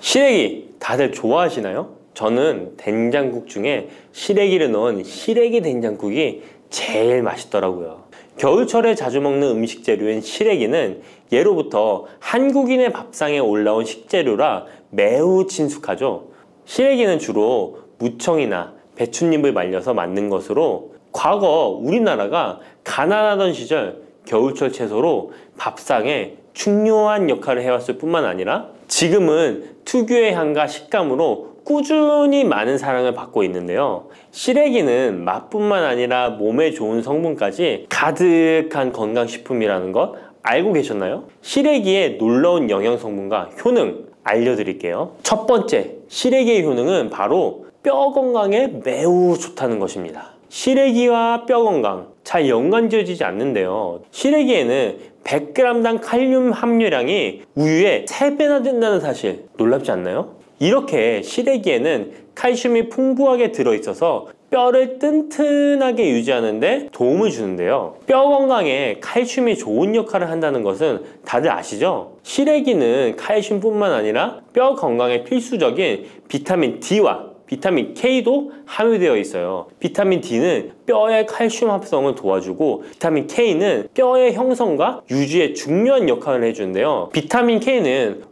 시래기 다들 좋아하시나요? 저는 된장국 중에 시래기를 넣은 시래기 된장국이 제일 맛있더라고요. 겨울철에 자주 먹는 음식 재료인 시래기는 예로부터 한국인의 밥상에 올라온 식재료라 매우 친숙하죠. 시래기는 주로 무청이나 배춧잎을 말려서 만든 것으로 과거 우리나라가 가난하던 시절 겨울철 채소로 밥상에 중요한 역할을 해왔을 뿐만 아니라 지금은 특유의 향과 식감으로 꾸준히 많은 사랑을 받고 있는데요. 시래기는 맛뿐만 아니라 몸에 좋은 성분까지 가득한 건강식품이라는 것 알고 계셨나요? 시래기의 놀라운 영양 성분과 효능 알려드릴게요. 첫 번째, 시래기의 효능은 바로 뼈 건강에 매우 좋다는 것입니다. 시래기와 뼈 건강 잘 연관지어지지 않는데요. 시래기에는 100g당 칼륨 함유량이 우유의 3배나 된다는 사실 놀랍지 않나요? 이렇게 시래기에는 칼슘이 풍부하게 들어있어서 뼈를 튼튼하게 유지하는 데 도움을 주는데요. 뼈 건강에 칼슘이 좋은 역할을 한다는 것은 다들 아시죠? 시래기는 칼슘뿐만 아니라 뼈 건강에 필수적인 비타민 D와 비타민 K도 함유되어 있어요. 비타민 D는 뼈의 칼슘 합성을 도와주고 비타민 K는 뼈의 형성과 유지에 중요한 역할을 해주는데요. 비타민 K는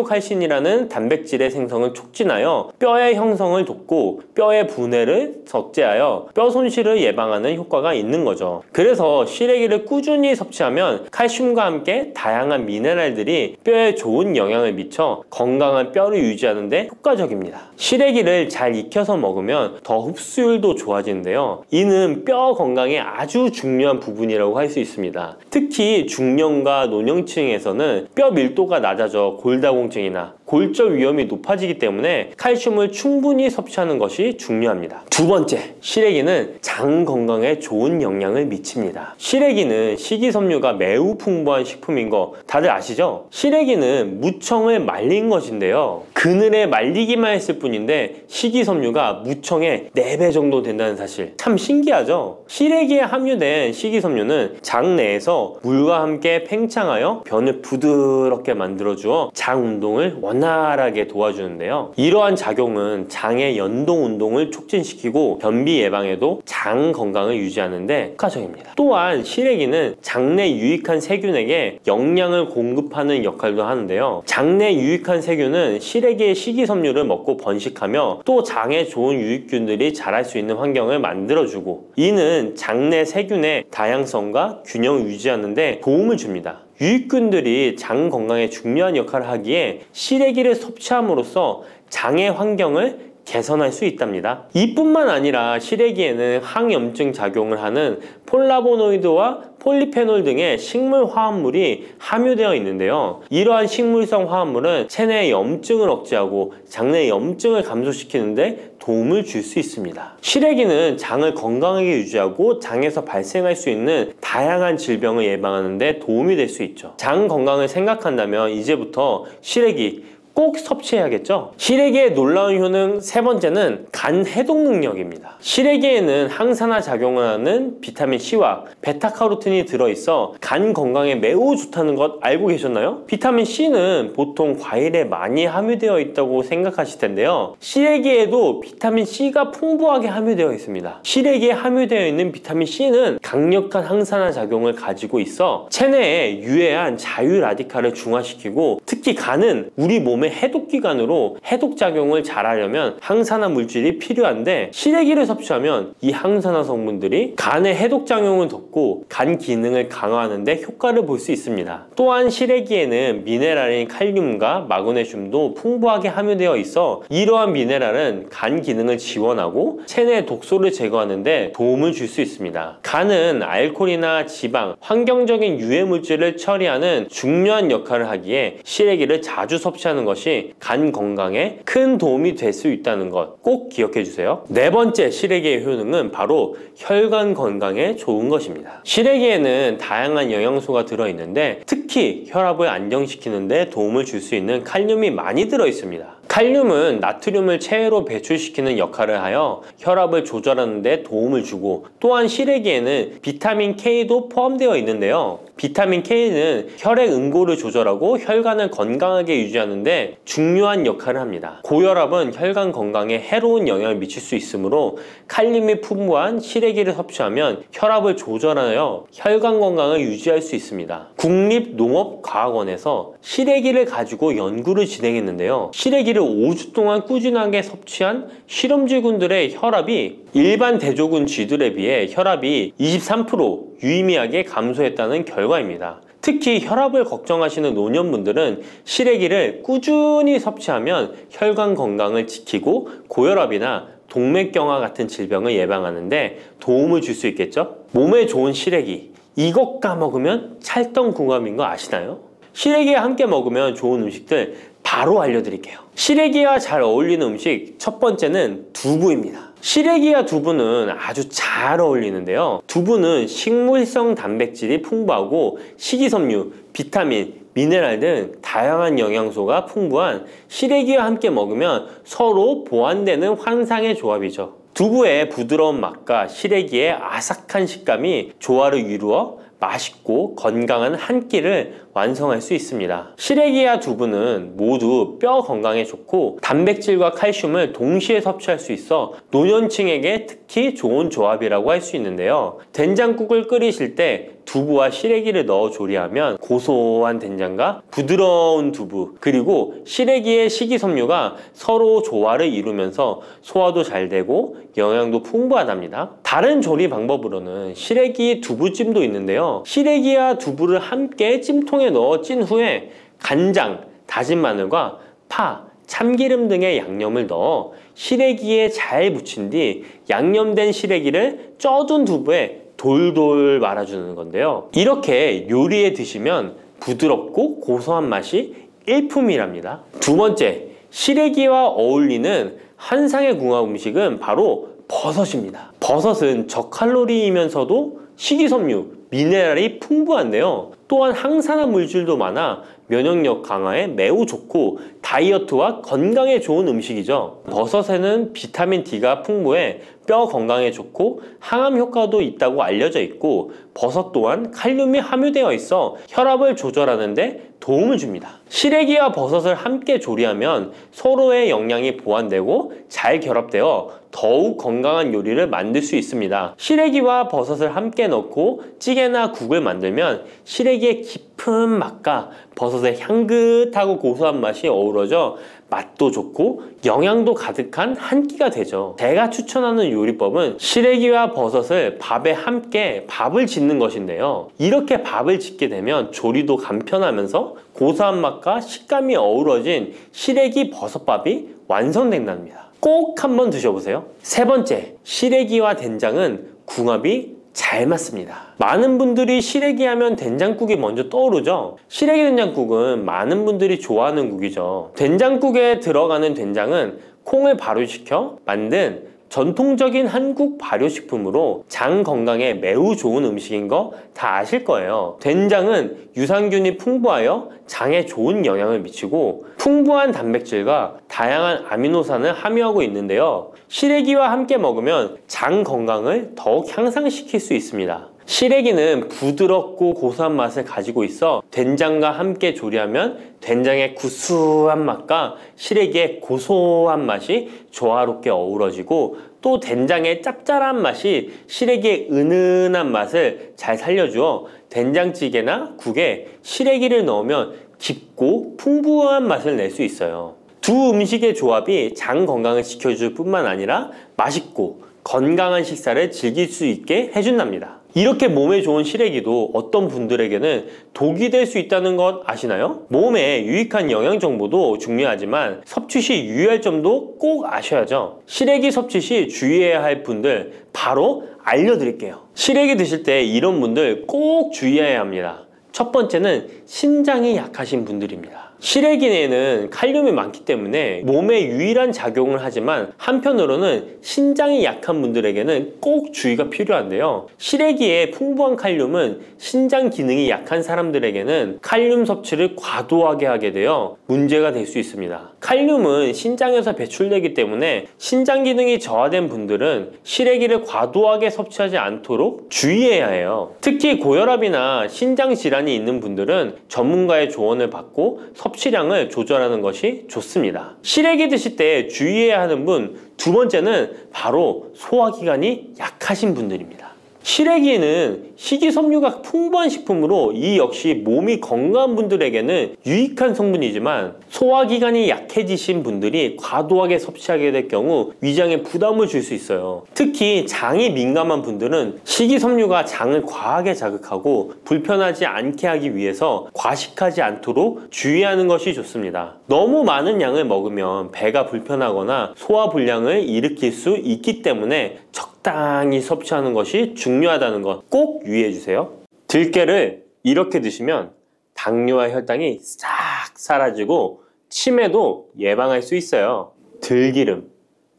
오스테오칼신이라는 단백질의 생성을 촉진하여 뼈의 형성을 돕고 뼈의 분해를 억제하여 뼈 손실을 예방하는 효과가 있는 거죠. 그래서 시래기를 꾸준히 섭취하면 칼슘과 함께 다양한 미네랄들이 뼈에 좋은 영향을 미쳐 건강한 뼈를 유지하는 데 효과적입니다. 시래기를 잘 익혀서 먹으면 더 흡수율도 좋아지는데요. 이는 뼈 건강에 아주 중요한 부분이라고 할 수 있습니다. 특히 중년과 노년층에서는 뼈 밀도가 낮아져 골다공증이나 골절 위험이 높아지기 때문에 칼슘을 충분히 섭취하는 것이 중요합니다. 두 번째, 시래기는 장 건강에 좋은 영향을 미칩니다. 시래기는 식이섬유가 매우 풍부한 식품인 거 다들 아시죠? 시래기는 무청을 말린 것인데요. 그늘에 말리기만 했을 뿐인데 식이섬유가 무청의 4배 정도 된다는 사실 참 신기하죠? 시래기에 함유된 식이섬유는 장 내에서 물과 함께 팽창하여 변을 부드럽게 만들어주어 장 운동을 원활하게 도와주는데요. 이러한 작용은 장의 연동 운동을 촉진시키고 변비 예방에도 장 건강을 유지하는 데 효과적입니다. 또한 시래기는 장내 유익한 세균에게 영양을 공급하는 역할도 하는데요. 장내 유익한 세균은 시래기의 식이섬유를 먹고 번식하며 또 장에 좋은 유익균들이 자랄 수 있는 환경을 만들어주고 이는 장내 세균의 다양성과 균형을 유지하는 데 도움을 줍니다. 유익균들이 장 건강에 중요한 역할을 하기에 시래기를 섭취함으로써 장의 환경을 개선할 수 있답니다. 이뿐만 아니라 시래기에는 항염증 작용을 하는 폴라보노이드와 폴리페놀 등의 식물 화합물이 함유되어 있는데요. 이러한 식물성 화합물은 체내의 염증을 억제하고 장내 염증을 감소시키는 데 도움을 줄 수 있습니다. 시래기는 장을 건강하게 유지하고 장에서 발생할 수 있는 다양한 질병을 예방하는 데 도움이 될 수 있죠. 장 건강을 생각한다면 이제부터 시래기 꼭 섭취해야겠죠? 시래기의 놀라운 효능 세 번째는 간 해독 능력입니다. 시래기에는 항산화 작용을 하는 비타민 C와 베타카로틴이 들어있어 간 건강에 매우 좋다는 것 알고 계셨나요? 비타민 C는 보통 과일에 많이 함유되어 있다고 생각하실 텐데요. 시래기에도 비타민 C가 풍부하게 함유되어 있습니다. 시래기에 함유되어 있는 비타민 C는 강력한 항산화 작용을 가지고 있어 체내에 유해한 자유 라디칼을 중화시키고 특히 간은 우리 몸의 해독기관으로 해독작용을 잘하려면 항산화 물질이 필요한데 시래기를 섭취하면 이 항산화 성분들이 간의 해독작용을 돕고 간 기능을 강화하는 데 효과를 볼 수 있습니다. 또한 시래기에는 미네랄인 칼륨과 마그네슘도 풍부하게 함유되어 있어 이러한 미네랄은 간 기능을 지원하고 체내 독소를 제거하는 데 도움을 줄 수 있습니다. 간은 알코올이나 지방, 환경적인 유해 물질을 처리하는 중요한 역할을 하기에 시래기를 자주 섭취하는 것이 간 건강에 큰 도움이 될 수 있다는 것 꼭 기억해 주세요. 네 번째 시래기의 효능은 바로 혈관 건강에 좋은 것입니다. 시래기에는 다양한 영양소가 들어있는데 특히 혈압을 안정시키는 데 도움을 줄 수 있는 칼륨이 많이 들어있습니다. 칼륨은 나트륨을 체외로 배출시키는 역할을 하여 혈압을 조절하는 데 도움을 주고, 또한 시래기에는 비타민 K도 포함되어 있는데요. 비타민 K는 혈액 응고를 조절하고 혈관을 건강하게 유지하는 데 중요한 역할을 합니다. 고혈압은 혈관 건강에 해로운 영향을 미칠 수 있으므로 칼륨이 풍부한 시래기를 섭취하면 혈압을 조절하여 혈관 건강을 유지할 수 있습니다. 국립농업과학원에서 시래기를 가지고 연구를 진행했는데요. 시래기를 5주 동안 꾸준하게 섭취한 실험쥐군들의 혈압이 일반 대조군 쥐들에 비해 혈압이 23% 유의미하게 감소했다는 결과입니다. 특히 혈압을 걱정하시는 노년분들은 시래기를 꾸준히 섭취하면 혈관 건강을 지키고 고혈압이나 동맥경화 같은 질병을 예방하는데 도움을 줄 수 있겠죠? 몸에 좋은 시래기, 이것 까먹으면 찰떡궁합인 거 아시나요? 시래기와 함께 먹으면 좋은 음식들 바로 알려드릴게요. 시래기와 잘 어울리는 음식 첫 번째는 두부입니다. 시래기와 두부는 아주 잘 어울리는데요. 두부는 식물성 단백질이 풍부하고 식이섬유, 비타민, 미네랄 등 다양한 영양소가 풍부한 시래기와 함께 먹으면 서로 보완되는 환상의 조합이죠. 두부의 부드러운 맛과 시래기의 아삭한 식감이 조화를 이루어 맛있고 건강한 한 끼를 완성할 수 있습니다. 시래기와 두부는 모두 뼈 건강에 좋고 단백질과 칼슘을 동시에 섭취할 수 있어 노년층에게 특히 좋은 조합이라고 할 수 있는데요. 된장국을 끓이실 때 두부와 시래기를 넣어 조리하면 고소한 된장과 부드러운 두부, 그리고 시래기의 식이섬유가 서로 조화를 이루면서 소화도 잘 되고 영양도 풍부하답니다. 다른 조리 방법으로는 시래기 두부찜도 있는데요. 시래기와 두부를 함께 찜통에 넣어 찐 후에 간장, 다진 마늘과 파, 참기름 등의 양념을 넣어 시래기에 잘 묻힌 뒤 양념된 시래기를 쪄둔 두부에 돌돌 말아주는 건데요. 이렇게 요리에 드시면 부드럽고 고소한 맛이 일품이랍니다. 두 번째, 시래기와 어울리는 환상의 궁합 음식은 바로 버섯입니다. 버섯은 저칼로리이면서도 식이섬유, 미네랄이 풍부한데요. 또한 항산화 물질도 많아 면역력 강화에 매우 좋고 다이어트와 건강에 좋은 음식이죠. 버섯에는 비타민 D가 풍부해 뼈 건강에 좋고 항암 효과도 있다고 알려져 있고, 버섯 또한 칼륨이 함유되어 있어 혈압을 조절하는 데 도움을 줍니다. 시래기와 버섯을 함께 조리하면 서로의 영양이 보완되고 잘 결합되어 더욱 건강한 요리를 만들 수 있습니다. 시래기와 버섯을 함께 넣고 찌개나 국을 만들면 시래기의 깊은 맛과 버섯의 향긋하고 고소한 맛이 어우러져 맛도 좋고 영양도 가득한 한 끼가 되죠. 제가 추천하는 요리법은 시래기와 버섯을 밥에 함께 밥을 짓는 것인데요. 이렇게 밥을 짓게 되면 조리도 간편하면서 고소한 맛과 식감이 어우러진 시래기 버섯밥이 완성된답니다. 꼭 한번 드셔보세요. 세 번째, 시래기와 된장은 궁합이 잘 맞습니다. 많은 분들이 시래기 하면 된장국이 먼저 떠오르죠. 시래기 된장국은 많은 분들이 좋아하는 국이죠. 된장국에 들어가는 된장은 콩을 발효시켜 만든 전통적인 한국 발효식품으로 장 건강에 매우 좋은 음식인 거 다 아실 거예요. 된장은 유산균이 풍부하여 장에 좋은 영향을 미치고 풍부한 단백질과 다양한 아미노산을 함유하고 있는데요. 시래기와 함께 먹으면 장 건강을 더욱 향상시킬 수 있습니다. 시래기는 부드럽고 고소한 맛을 가지고 있어 된장과 함께 조리하면 된장의 구수한 맛과 시래기의 고소한 맛이 조화롭게 어우러지고, 또 된장의 짭짤한 맛이 시래기의 은은한 맛을 잘 살려주어 된장찌개나 국에 시래기를 넣으면 깊고 풍부한 맛을 낼 수 있어요. 두 음식의 조합이 장 건강을 지켜줄 뿐만 아니라 맛있고 건강한 식사를 즐길 수 있게 해준답니다. 이렇게 몸에 좋은 시래기도 어떤 분들에게는 독이 될 수 있다는 것 아시나요? 몸에 유익한 영양 정보도 중요하지만 섭취 시 유의할 점도 꼭 아셔야죠. 시래기 섭취 시 주의해야 할 분들 바로 알려드릴게요. 시래기 드실 때 이런 분들 꼭 주의해야 합니다. 첫 번째는 신장이 약하신 분들입니다. 시래기에는 칼륨이 많기 때문에 몸에 유일한 작용을 하지만 한편으로는 신장이 약한 분들에게는 꼭 주의가 필요한데요. 시래기에 풍부한 칼륨은 신장 기능이 약한 사람들에게는 칼륨 섭취를 과도하게 하게 되어 문제가 될 수 있습니다. 칼륨은 신장에서 배출되기 때문에 신장 기능이 저하된 분들은 시래기를 과도하게 섭취하지 않도록 주의해야 해요. 특히 고혈압이나 신장 질환이 있는 분들은 전문가의 조언을 받고 섭취량을 조절하는 것이 좋습니다. 시래기 드실 때 주의해야 하는 분 두 번째는 바로 소화기관이 약하신 분들입니다. 시래기는 식이섬유가 풍부한 식품으로 이 역시 몸이 건강한 분들에게는 유익한 성분이지만 소화기관이 약해지신 분들이 과도하게 섭취하게 될 경우 위장에 부담을 줄 수 있어요. 특히 장이 민감한 분들은 식이섬유가 장을 과하게 자극하고 불편하지 않게 하기 위해서 과식하지 않도록 주의하는 것이 좋습니다. 너무 많은 양을 먹으면 배가 불편하거나 소화불량을 일으킬 수 있기 때문에 적당히 섭취하는 것이 중요하다는 것 꼭 유의해 주세요. 들깨를 이렇게 드시면 당뇨와 혈당이 싹 사라지고 치매도 예방할 수 있어요. 들기름,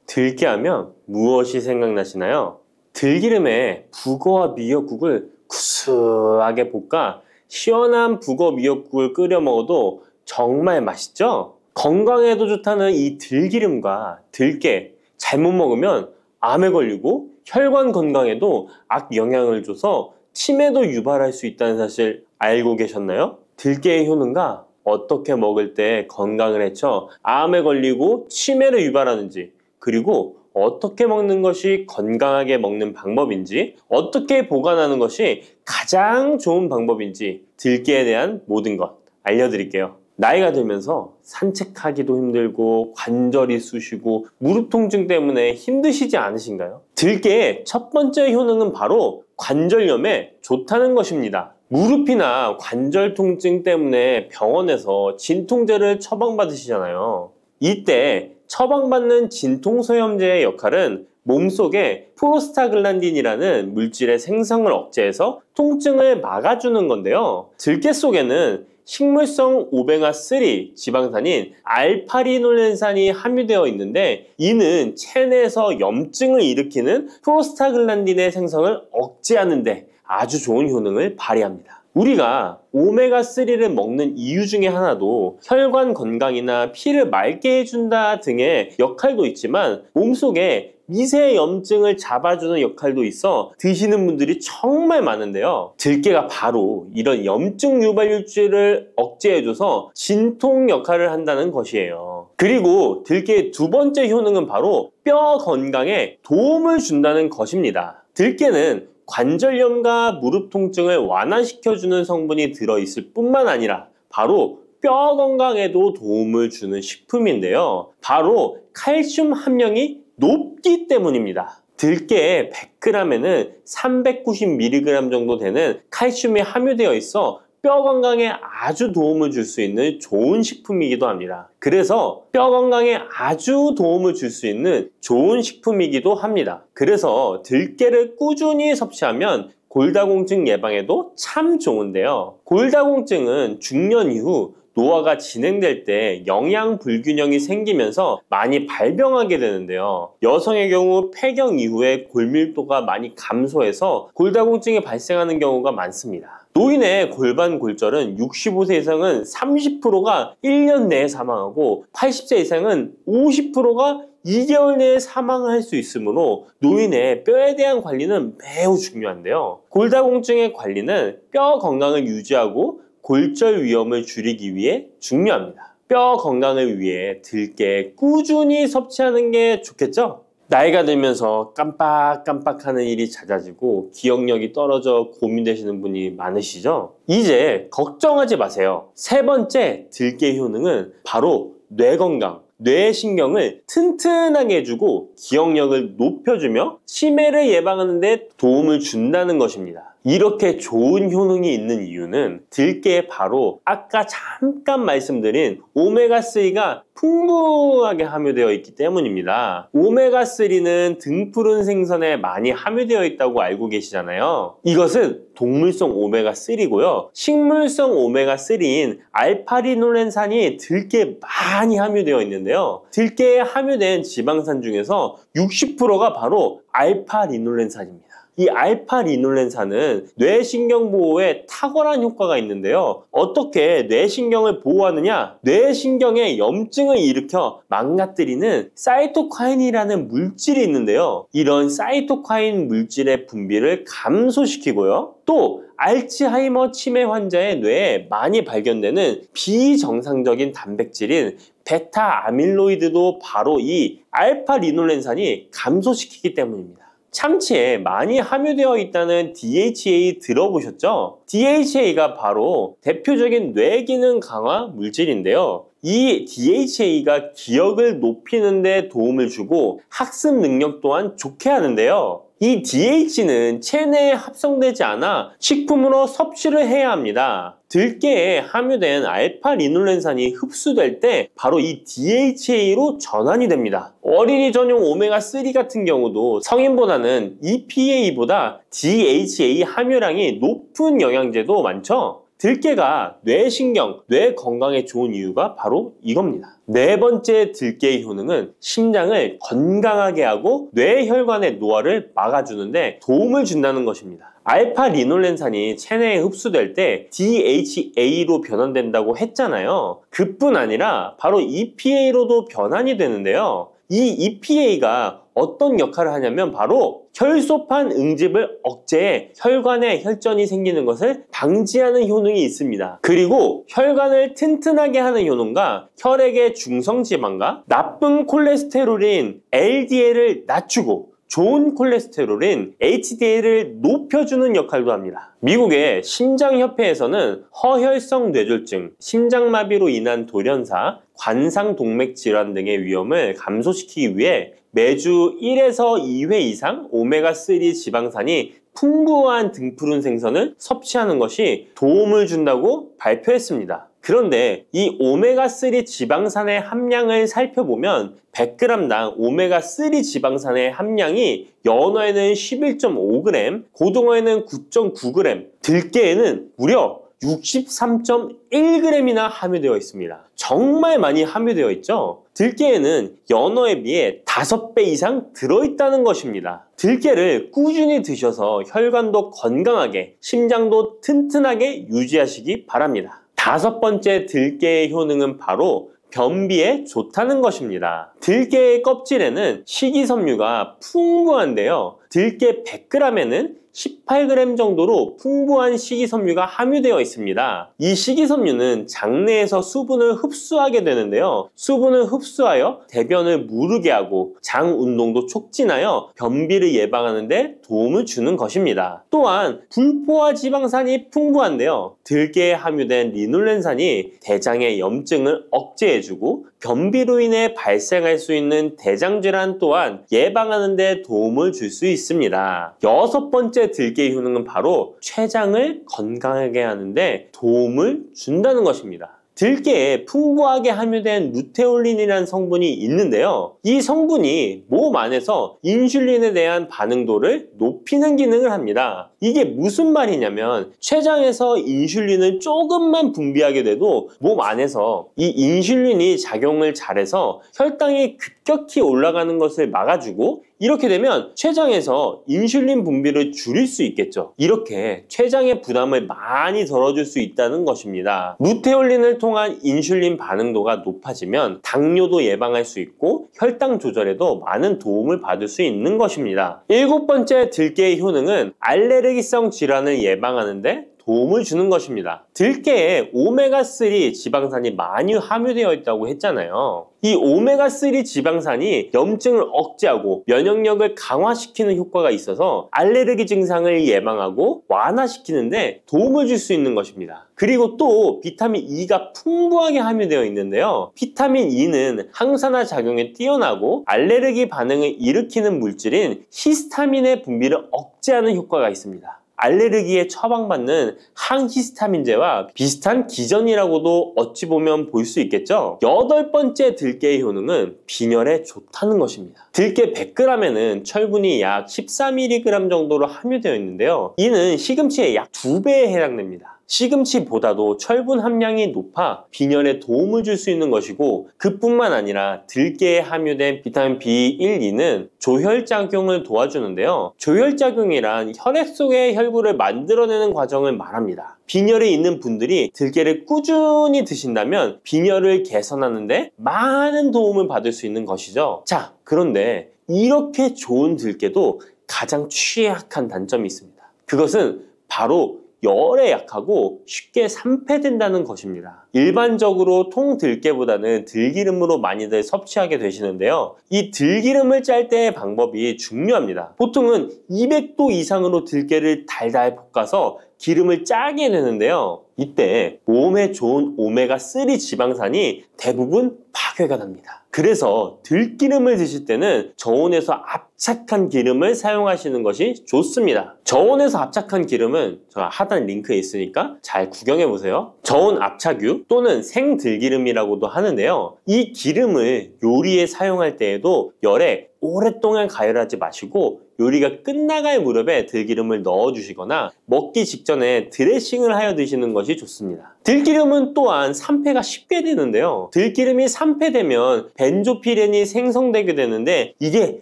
들깨하면 무엇이 생각나시나요? 들기름에 북어와 미역국을 구수하게 볶아 시원한 북어 미역국을 끓여 먹어도 정말 맛있죠? 건강에도 좋다는 이 들기름과 들깨 잘못 먹으면 암에 걸리고 혈관 건강에도 악영향을 줘서 치매도 유발할 수 있다는 사실 알고 계셨나요? 들깨의 효능과 어떻게 먹을 때 건강을 해쳐 암에 걸리고 치매를 유발하는지, 그리고 어떻게 먹는 것이 건강하게 먹는 방법인지, 어떻게 보관하는 것이 가장 좋은 방법인지 들깨에 대한 모든 것 알려드릴게요. 나이가 들면서 산책하기도 힘들고 관절이 쑤시고 무릎 통증 때문에 힘드시지 않으신가요? 들깨의 첫 번째 효능은 바로 관절염에 좋다는 것입니다. 무릎이나 관절 통증 때문에 병원에서 진통제를 처방받으시잖아요. 이때 처방받는 진통소염제의 역할은 몸속에 프로스타글란딘이라는 물질의 생성을 억제해서 통증을 막아주는 건데요. 들깨 속에는 식물성 오메가3 지방산인 알파리놀렌산이 함유되어 있는데, 이는 체내에서 염증을 일으키는 프로스타글란딘의 생성을 억제하는 데 아주 좋은 효능을 발휘합니다. 우리가 오메가3를 먹는 이유 중에 하나도 혈관 건강이나 피를 맑게 해준다 등의 역할도 있지만 몸속에 미세 염증을 잡아주는 역할도 있어 드시는 분들이 정말 많은데요. 들깨가 바로 이런 염증 유발물질을 억제해줘서 진통 역할을 한다는 것이에요. 그리고 들깨의 두 번째 효능은 바로 뼈 건강에 도움을 준다는 것입니다. 들깨는 관절염과 무릎 통증을 완화시켜주는 성분이 들어있을 뿐만 아니라 바로 뼈 건강에도 도움을 주는 식품인데요. 바로 칼슘 함량이 높기 때문입니다. 들깨의 100g에는 390mg 정도 되는 칼슘이 함유되어 있어 뼈 건강에 아주 도움을 줄 수 있는 좋은 식품이기도 합니다. 그래서 뼈 건강에 아주 도움을 줄 수 있는 좋은 식품이기도 합니다. 그래서 들깨를 꾸준히 섭취하면 골다공증 예방에도 참 좋은데요. 골다공증은 중년 이후 노화가 진행될 때 영양 불균형이 생기면서 많이 발병하게 되는데요. 여성의 경우 폐경 이후에 골밀도가 많이 감소해서 골다공증이 발생하는 경우가 많습니다. 노인의 골반 골절은 65세 이상은 30%가 1년 내에 사망하고 80세 이상은 50%가 2개월 내에 사망을 할 수 있으므로 노인의 뼈에 대한 관리는 매우 중요한데요. 골다공증의 관리는 뼈 건강을 유지하고 골절 위험을 줄이기 위해 중요합니다. 뼈 건강을 위해 들깨 꾸준히 섭취하는 게 좋겠죠? 나이가 들면서 깜빡깜빡하는 일이 잦아지고 기억력이 떨어져 고민되시는 분이 많으시죠? 이제 걱정하지 마세요. 세 번째 들깨 효능은 바로 뇌 건강, 뇌신경을 튼튼하게 해주고 기억력을 높여주며 치매를 예방하는 데 도움을 준다는 것입니다. 이렇게 좋은 효능이 있는 이유는 들깨에 바로 아까 잠깐 말씀드린 오메가3가 풍부하게 함유되어 있기 때문입니다. 오메가3는 등푸른 생선에 많이 함유되어 있다고 알고 계시잖아요. 이것은 동물성 오메가3고요. 식물성 오메가3인 알파리놀렌산이 들깨에 많이 함유되어 있는데요. 들깨에 함유된 지방산 중에서 60%가 바로 알파리놀렌산입니다. 이 알파-리놀렌산은 뇌신경 보호에 탁월한 효과가 있는데요. 어떻게 뇌신경을 보호하느냐? 뇌신경에 염증을 일으켜 망가뜨리는 사이토카인이라는 물질이 있는데요. 이런 사이토카인 물질의 분비를 감소시키고요. 또 알츠하이머 치매 환자의 뇌에 많이 발견되는 비정상적인 단백질인 베타 아밀로이드도 바로 이 알파-리놀렌산이 감소시키기 때문입니다. 참치에 많이 함유되어 있다는 DHA 들어보셨죠? DHA가 바로 대표적인 뇌기능 강화 물질인데요. 이 DHA가 기억을 높이는 데 도움을 주고 학습 능력 또한 좋게 하는데요. 이 DH는 체내에 합성되지 않아 식품으로 섭취를 해야 합니다. 들깨에 함유된 알파-리놀렌산이 흡수될 때 바로 이 DHA로 전환이 됩니다. 어린이 전용 오메가3 같은 경우도 성인보다는 EPA보다 DHA 함유량이 높은 영양제도 많죠? 들깨가 뇌신경, 뇌 건강에 좋은 이유가 바로 이겁니다. 네 번째 들깨의 효능은 심장을 건강하게 하고 뇌혈관의 노화를 막아주는데 도움을 준다는 것입니다. 알파-리놀렌산이 체내에 흡수될 때 DHA로 변환된다고 했잖아요. 그뿐 아니라 바로 EPA로도 변환이 되는데요. 이 EPA가 어떤 역할을 하냐면 바로 혈소판 응집을 억제해 혈관에 혈전이 생기는 것을 방지하는 효능이 있습니다. 그리고 혈관을 튼튼하게 하는 효능과 혈액의 중성지방과 나쁜 콜레스테롤인 LDL을 낮추고 좋은 콜레스테롤인 HDL을 높여주는 역할도 합니다. 미국의 심장협회에서는 허혈성 뇌졸중, 심장마비로 인한 돌연사, 관상동맥 질환 등의 위험을 감소시키기 위해 매주 1에서 2회 이상 오메가3 지방산이 풍부한 등푸른 생선을 섭취하는 것이 도움을 준다고 발표했습니다. 그런데 이 오메가3 지방산의 함량을 살펴보면 100g당 오메가3 지방산의 함량이 연어에는 11.5g, 고등어에는 9.9g, 들깨에는 무려 63.1g이나 함유되어 있습니다. 정말 많이 함유되어 있죠? 들깨에는 연어에 비해 5배 이상 들어있다는 것입니다. 들깨를 꾸준히 드셔서 혈관도 건강하게, 심장도 튼튼하게 유지하시기 바랍니다. 다섯 번째 들깨의 효능은 바로 변비에 좋다는 것입니다. 들깨의 껍질에는 식이섬유가 풍부한데요. 들깨 100g에는 18g 정도로 풍부한 식이섬유가 함유되어 있습니다. 이 식이섬유는 장내에서 수분을 흡수하게 되는데요. 수분을 흡수하여 대변을 무르게 하고 장 운동도 촉진하여 변비를 예방하는 데 도움을 주는 것입니다. 또한 불포화 지방산이 풍부한데요. 들깨에 함유된 리놀렌산이 대장의 염증을 억제해주고 변비로 인해 발생할 수 있는 대장질환 또한 예방하는 데 도움을 줄 수 있습니다. 여섯 번째 들깨의 효능은 바로 췌장을 건강하게 하는데 도움을 준다는 것입니다. 들깨에 풍부하게 함유된 루테올린이라는 성분이 있는데요. 이 성분이 몸 안에서 인슐린에 대한 반응도를 높이는 기능을 합니다. 이게 무슨 말이냐면 췌장에서 인슐린을 조금만 분비하게 돼도 몸 안에서 이 인슐린이 작용을 잘해서 혈당이 급격히 올라가는 것을 막아주고 이렇게 되면 췌장에서 인슐린 분비를 줄일 수 있겠죠. 이렇게 췌장의 부담을 많이 덜어줄 수 있다는 것입니다. 루테올린을 통한 인슐린 반응도가 높아지면 당뇨도 예방할 수 있고 혈당 조절에도 많은 도움을 받을 수 있는 것입니다. 일곱 번째 들깨의 효능은 알레르기성 질환을 예방하는데 도움을 주는 것입니다. 들깨에 오메가3 지방산이 많이 함유되어 있다고 했잖아요. 이 오메가3 지방산이 염증을 억제하고 면역력을 강화시키는 효과가 있어서 알레르기 증상을 예방하고 완화시키는데 도움을 줄 수 있는 것입니다. 그리고 또 비타민 E가 풍부하게 함유되어 있는데요. 비타민 E는 항산화 작용에 뛰어나고 알레르기 반응을 일으키는 물질인 히스타민의 분비를 억제하는 효과가 있습니다. 알레르기에 처방받는 항히스타민제와 비슷한 기전이라고도 어찌 보면 볼 수 있겠죠. 여덟 번째 들깨의 효능은 빈혈에 좋다는 것입니다. 들깨 100g에는 철분이 약 14mg 정도로 함유되어 있는데요. 이는 시금치의 약 2배에 해당됩니다. 시금치보다도 철분 함량이 높아 빈혈에 도움을 줄 수 있는 것이고, 그뿐만 아니라 들깨에 함유된 비타민 B1, 2는 조혈작용을 도와주는데요. 조혈작용이란 혈액 속의 혈구를 만들어내는 과정을 말합니다. 빈혈이 있는 분들이 들깨를 꾸준히 드신다면 빈혈을 개선하는데 많은 도움을 받을 수 있는 것이죠. 자, 그런데 이렇게 좋은 들깨도 가장 취약한 단점이 있습니다. 그것은 바로 열에 약하고 쉽게 산패된다는 것입니다. 일반적으로 통들깨보다는 들기름으로 많이들 섭취하게 되시는데요. 이 들기름을 짤 때의 방법이 중요합니다. 보통은 200도 이상으로 들깨를 달달 볶아서 기름을 짜게 되는데요. 이때 몸에 좋은 오메가3 지방산이 대부분 파괴가 됩니다. 그래서 들기름을 드실 때는 저온에서 압착한 기름을 사용하시는 것이 좋습니다. 저온에서 압착한 기름은 제가 하단 링크에 있으니까 잘 구경해 보세요. 저온 압착유 또는 생들기름이라고도 하는데요. 이 기름을 요리에 사용할 때에도 열에 오랫동안 가열하지 마시고 요리가 끝나갈 무렵에 들기름을 넣어주시거나 먹기 직전에 드레싱을 하여 드시는 것이 좋습니다. 들기름은 또한 산패가 쉽게 되는데요. 들기름이 산패되면 벤조피렌이 생성되게 되는데 이게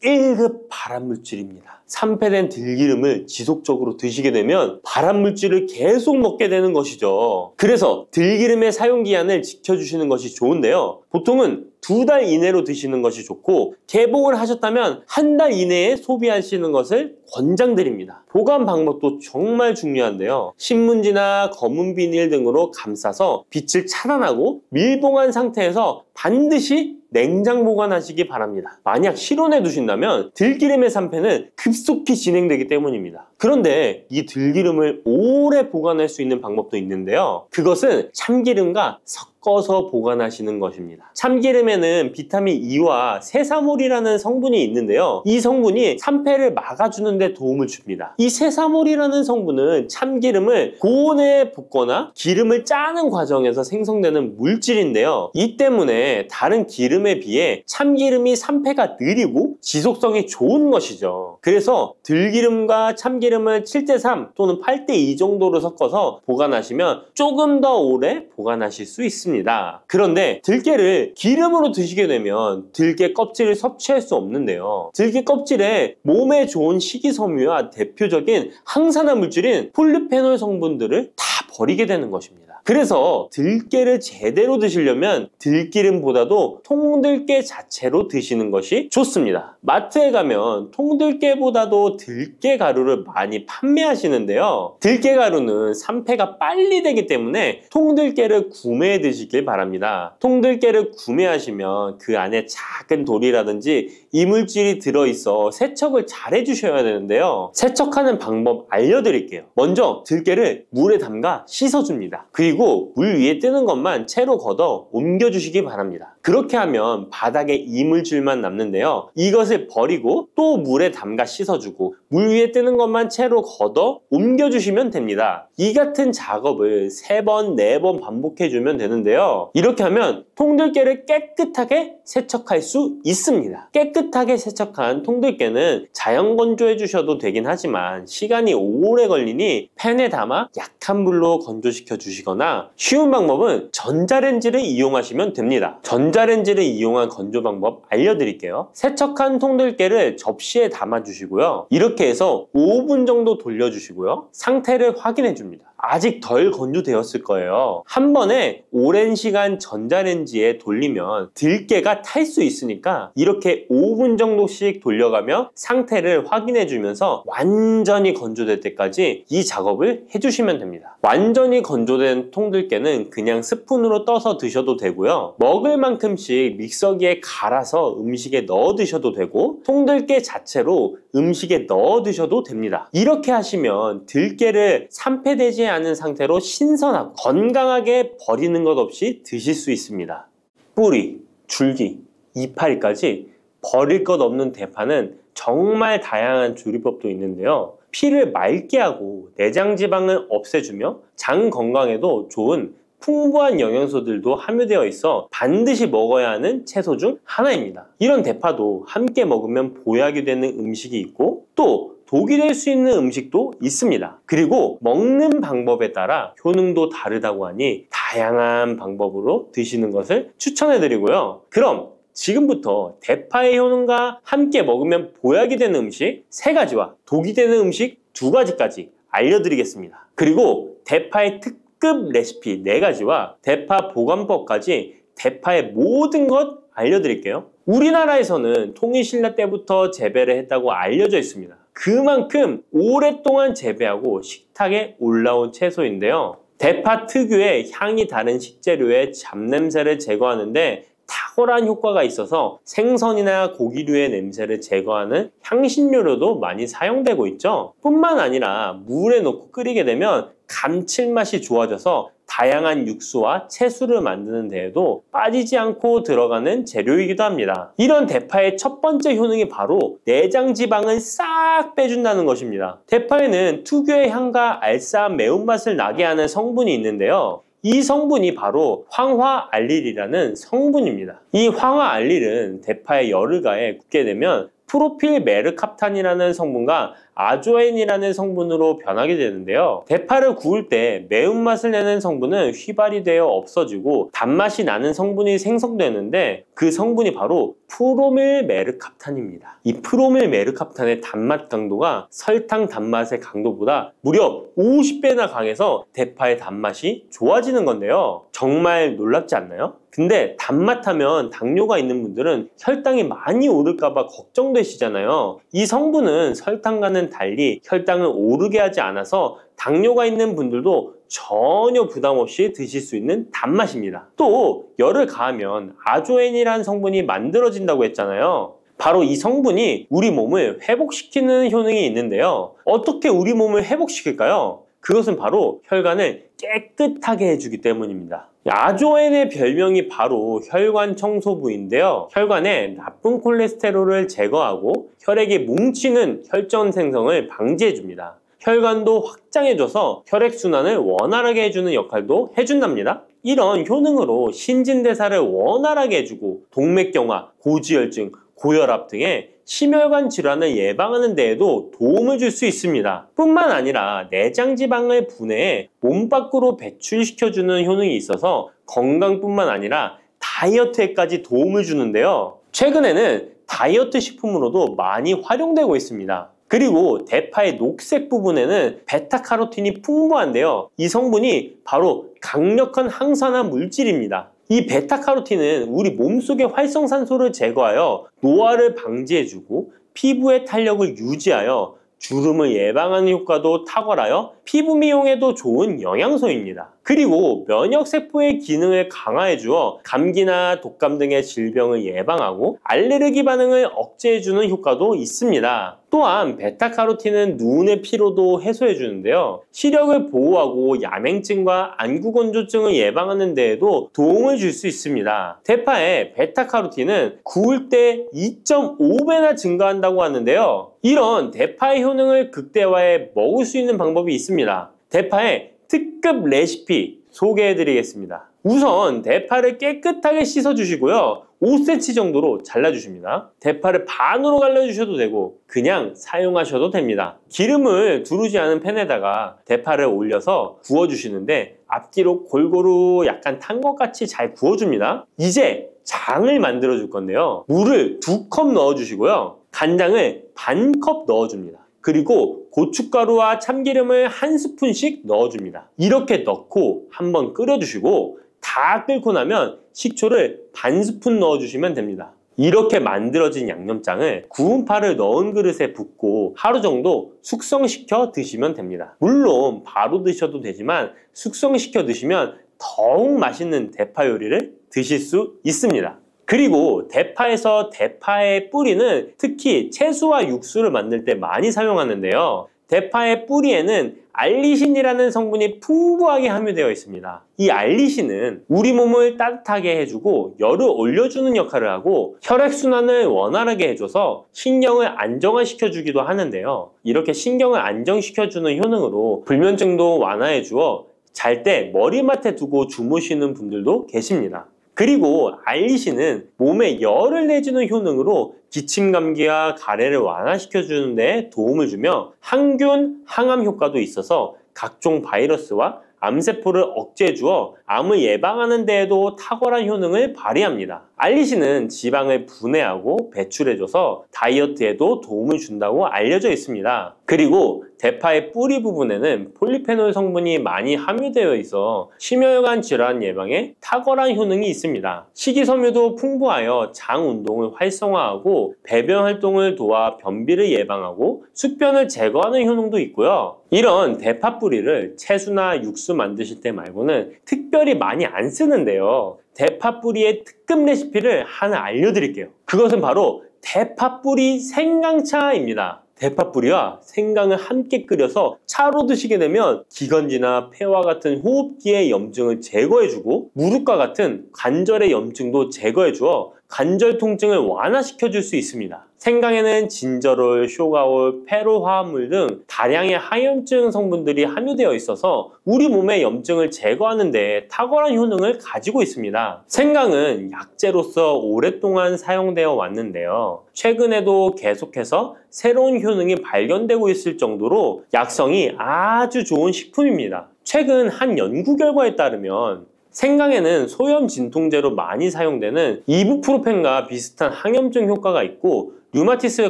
1급 발암물질입니다. 산패된 들기름을 지속적으로 드시게 되면 발암물질을 계속 먹게 되는 것이죠. 그래서 들기름의 사용기한을 지켜주시는 것이 좋은데요. 보통은 2달 이내로 드시는 것이 좋고, 개봉을 하셨다면 1달 이내에 소비하시는 것을 권장드립니다. 보관 방법도 정말 중요한데요. 신문지나 검은 비닐 등으로 감싸서 빛을 차단하고 밀봉한 상태에서 반드시 냉장 보관하시기 바랍니다. 만약 실온에 두신다면 들기름의 산패는 급속히 진행되기 때문입니다. 그런데 이 들기름을 오래 보관할 수 있는 방법도 있는데요. 그것은 참기름과 섞어서 보관하시는 것입니다. 참기름에는 비타민 E와 세사몰이라는 성분이 있는데요. 이 성분이 산패를 막아주는 데 도움을 줍니다. 이 세사몰이라는 성분은 참기름을 고온에 볶거나 기름을 짜는 과정에서 생성되는 물질인데요. 이 때문에 다른 기름에 비해 참기름이 산패가 느리고 지속성이 좋은 것이죠. 그래서 들기름과 참기름을 7:3 또는 8:2 정도로 섞어서 보관하시면 조금 더 오래 보관하실 수 있습니다. 그런데 들깨를 기름으로 드시게 되면 들깨 껍질을 섭취할 수 없는데요. 들깨 껍질에 몸에 좋은 식이섬유와 대표적인 항산화 물질인 폴리페놀 성분들을 다 버리게 되는 것입니다. 그래서 들깨를 제대로 드시려면 들기름보다도 통들깨 자체로 드시는 것이 좋습니다. 마트에 가면 통들깨보다도 들깨 가루를 많이 판매하시는데요. 들깨 가루는 산패가 빨리 되기 때문에 통들깨를 구매해 드시길 바랍니다. 통들깨를 구매하시면 그 안에 작은 돌이라든지 이물질이 들어있어 세척을 잘 해주셔야 되는데요. 세척하는 방법 알려드릴게요. 먼저 들깨를 물에 담가 씻어줍니다. 그리고 물 위에 뜨는 것만 채로 걷어 옮겨주시기 바랍니다. 그렇게 하면 바닥에 이물질만 남는데요. 이것을 버리고 또 물에 담가 씻어주고 물 위에 뜨는 것만 채로 걷어 옮겨주시면 됩니다. 이 같은 작업을 3번, 4번 반복해주면 되는데요. 이렇게 하면 통들깨를 깨끗하게 세척할 수 있습니다. 깨끗하게 세척한 통들깨는 자연 건조해 주셔도 되긴 하지만 시간이 오래 걸리니 팬에 담아 약한 불로 건조시켜 주시거나, 쉬운 방법은 전자레인지를 이용하시면 됩니다. 전자레인지를 이용한 건조 방법 알려드릴게요. 세척한 통들깨를 접시에 담아 주시고요. 이렇게 해서 5분 정도 돌려주시고요. 상태를 확인해 줍니다. 아직 덜 건조되었을 거예요. 한 번에 오랜 시간 전자레인지에 돌리면 들깨가 탈 수 있으니까 이렇게 5분 정도씩 돌려가며 상태를 확인해 주면서 완전히 건조될 때까지 이 작업을 해주시면 됩니다. 완전히 건조된 통들깨는 그냥 스푼으로 떠서 드셔도 되고요. 먹을 만큼씩 믹서기에 갈아서 음식에 넣어 드셔도 되고, 통들깨 자체로 음식에 넣어 드셔도 됩니다. 이렇게 하시면 들깨를 산패되지 않은 상태로 신선하고 건강하게 버리는 것 없이 드실 수 있습니다. 뿌리, 줄기, 이파리까지 버릴 것 없는 대파는 정말 다양한 조리법도 있는데요. 피를 맑게 하고 내장 지방을 없애주며 장 건강에도 좋은 풍부한 영양소들도 함유되어 있어 반드시 먹어야 하는 채소 중 하나입니다. 이런 대파도 함께 먹으면 보약이 되는 음식이 있고, 또 독이 될 수 있는 음식도 있습니다. 그리고 먹는 방법에 따라 효능도 다르다고 하니 다양한 방법으로 드시는 것을 추천해드리고요. 그럼 지금부터 대파의 효능과 함께 먹으면 보약이 되는 음식 3가지와 독이 되는 음식 2가지까지 알려드리겠습니다. 그리고 대파의 특급 레시피 4가지와 대파 보관법까지 대파의 모든 것 알려드릴게요. 우리나라에서는 통일신라 때부터 재배를 했다고 알려져 있습니다. 그만큼 오랫동안 재배하고 식탁에 올라온 채소인데요. 대파 특유의 향이 다른 식재료의 잡냄새를 제거하는데 탁월한 효과가 있어서 생선이나 고기류의 냄새를 제거하는 향신료로도 많이 사용되고 있죠. 뿐만 아니라 물에 넣고 끓이게 되면 감칠맛이 좋아져서 다양한 육수와 채소를 만드는 데에도 빠지지 않고 들어가는 재료이기도 합니다. 이런 대파의 첫 번째 효능이 바로 내장 지방을 싹 빼준다는 것입니다. 대파에는 특유의 향과 알싸한 매운맛을 나게 하는 성분이 있는데요. 이 성분이 바로 황화알릴이라는 성분입니다. 이 황화알릴은 대파에 열을 가해 굽게 되면 프로필 메르캅탄이라는 성분과 아조엔이라는 성분으로 변하게 되는데요. 대파를 구울 때 매운맛을 내는 성분은 휘발이 되어 없어지고 단맛이 나는 성분이 생성되는데 그 성분이 바로 프로밀 메르캅탄입니다. 이 프로밀 메르캅탄의 단맛 강도가 설탕 단맛의 강도보다 무려 50배나 강해서 대파의 단맛이 좋아지는 건데요. 정말 놀랍지 않나요? 근데 단맛 하면 당뇨가 있는 분들은 혈당이 많이 오를까봐 걱정되시잖아요. 이 성분은 설탕과는 달리 혈당을 오르게 하지 않아서 당뇨가 있는 분들도 전혀 부담 없이 드실 수 있는 단맛입니다. 또 열을 가하면 아조엔이라는 성분이 만들어진다고 했잖아요. 바로 이 성분이 우리 몸을 회복시키는 효능이 있는데요. 어떻게 우리 몸을 회복시킬까요? 그것은 바로 혈관을 깨끗하게 해주기 때문입니다. 아조엔의 별명이 바로 혈관 청소부인데요. 혈관에 나쁜 콜레스테롤을 제거하고 혈액이 뭉치는 혈전 생성을 방지해줍니다. 혈관도 확장해줘서 혈액순환을 원활하게 해주는 역할도 해준답니다. 이런 효능으로 신진대사를 원활하게 해주고 동맥경화, 고지혈증, 고혈압 등의 심혈관 질환을 예방하는 데에도 도움을 줄 수 있습니다. 뿐만 아니라 내장지방을 분해해 몸 밖으로 배출시켜주는 효능이 있어서 건강뿐만 아니라 다이어트에까지 도움을 주는데요. 최근에는 다이어트 식품으로도 많이 활용되고 있습니다. 그리고 대파의 녹색 부분에는 베타카로틴이 풍부한데요. 이 성분이 바로 강력한 항산화 물질입니다. 이 베타카로틴은 우리 몸속의 활성산소를 제거하여 노화를 방지해주고 피부의 탄력을 유지하여 주름을 예방하는 효과도 탁월하여 피부 미용에도 좋은 영양소입니다. 그리고 면역세포의 기능을 강화해주어 감기나 독감 등의 질병을 예방하고 알레르기 반응을 억제해주는 효과도 있습니다. 또한 베타카로틴은 눈의 피로도 해소해주는데요. 시력을 보호하고 야맹증과 안구건조증을 예방하는 데에도 도움을 줄 수 있습니다. 대파의 베타카로틴은 구울 때 2.5배나 증가한다고 하는데요. 이런 대파의 효능을 극대화해 먹을 수 있는 방법이 있습니다. 대파의 특급 레시피 소개해드리겠습니다. 우선 대파를 깨끗하게 씻어주시고요. 5cm 정도로 잘라주십니다. 대파를 반으로 갈라주셔도 되고 그냥 사용하셔도 됩니다. 기름을 두르지 않은 팬에다가 대파를 올려서 구워주시는데 앞뒤로 골고루 약간 탄 것 같이 잘 구워줍니다. 이제 장을 만들어 줄 건데요. 물을 2컵 넣어주시고요. 간장을 반컵 넣어줍니다. 그리고 고춧가루와 참기름을 1스푼씩 넣어줍니다. 이렇게 넣고 한번 끓여주시고 다 끓고 나면 식초를 반 스푼 넣어주시면 됩니다. 이렇게 만들어진 양념장을 구운 파를 넣은 그릇에 붓고 하루 정도 숙성시켜 드시면 됩니다. 물론 바로 드셔도 되지만 숙성시켜 드시면 더욱 맛있는 대파 요리를 드실 수 있습니다. 그리고 대파에서 대파의 뿌리는 특히 채소와 육수를 만들 때 많이 사용하는데요. 대파의 뿌리에는 알리신이라는 성분이 풍부하게 함유되어 있습니다. 이 알리신은 우리 몸을 따뜻하게 해주고 열을 올려주는 역할을 하고 혈액순환을 원활하게 해줘서 신경을 안정화시켜주기도 하는데요. 이렇게 신경을 안정시켜주는 효능으로 불면증도 완화해주어 잘 때 머리맡에 두고 주무시는 분들도 계십니다. 그리고 알리신은 몸에 열을 내주는 효능으로 기침 감기와 가래를 완화시켜주는 데 도움을 주며 항균, 항암 효과도 있어서 각종 바이러스와 암세포를 억제해주어 암을 예방하는 데에도 탁월한 효능을 발휘합니다. 알리신은 지방을 분해하고 배출해줘서 다이어트에도 도움을 준다고 알려져 있습니다. 그리고 대파의 뿌리 부분에는 폴리페놀 성분이 많이 함유되어 있어 심혈관 질환 예방에 탁월한 효능이 있습니다. 식이섬유도 풍부하여 장 운동을 활성화하고 배변 활동을 도와 변비를 예방하고 숙변을 제거하는 효능도 있고요. 이런 대파 뿌리를 채소나 육수 만드실 때 말고는 특별히 많이 안 쓰는데요. 대파 뿌리의 특급 레시피를 하나 알려드릴게요. 그것은 바로 대파 뿌리 생강차입니다. 대파 뿌리와 생강을 함께 끓여서 차로 드시게 되면 기관지나 폐와 같은 호흡기의 염증을 제거해주고 무릎과 같은 관절의 염증도 제거해주어 관절 통증을 완화시켜줄 수 있습니다. 생강에는 진저롤, 쇼가올, 페로 화합물 등 다량의 항염증 성분들이 함유되어 있어서 우리 몸의 염증을 제거하는 데 탁월한 효능을 가지고 있습니다. 생강은 약재로서 오랫동안 사용되어 왔는데요. 최근에도 계속해서 새로운 효능이 발견되고 있을 정도로 약성이 아주 좋은 식품입니다. 최근 한 연구 결과에 따르면 생강에는 소염 진통제로 많이 사용되는 이부프로펜과 비슷한 항염증 효과가 있고 류마티스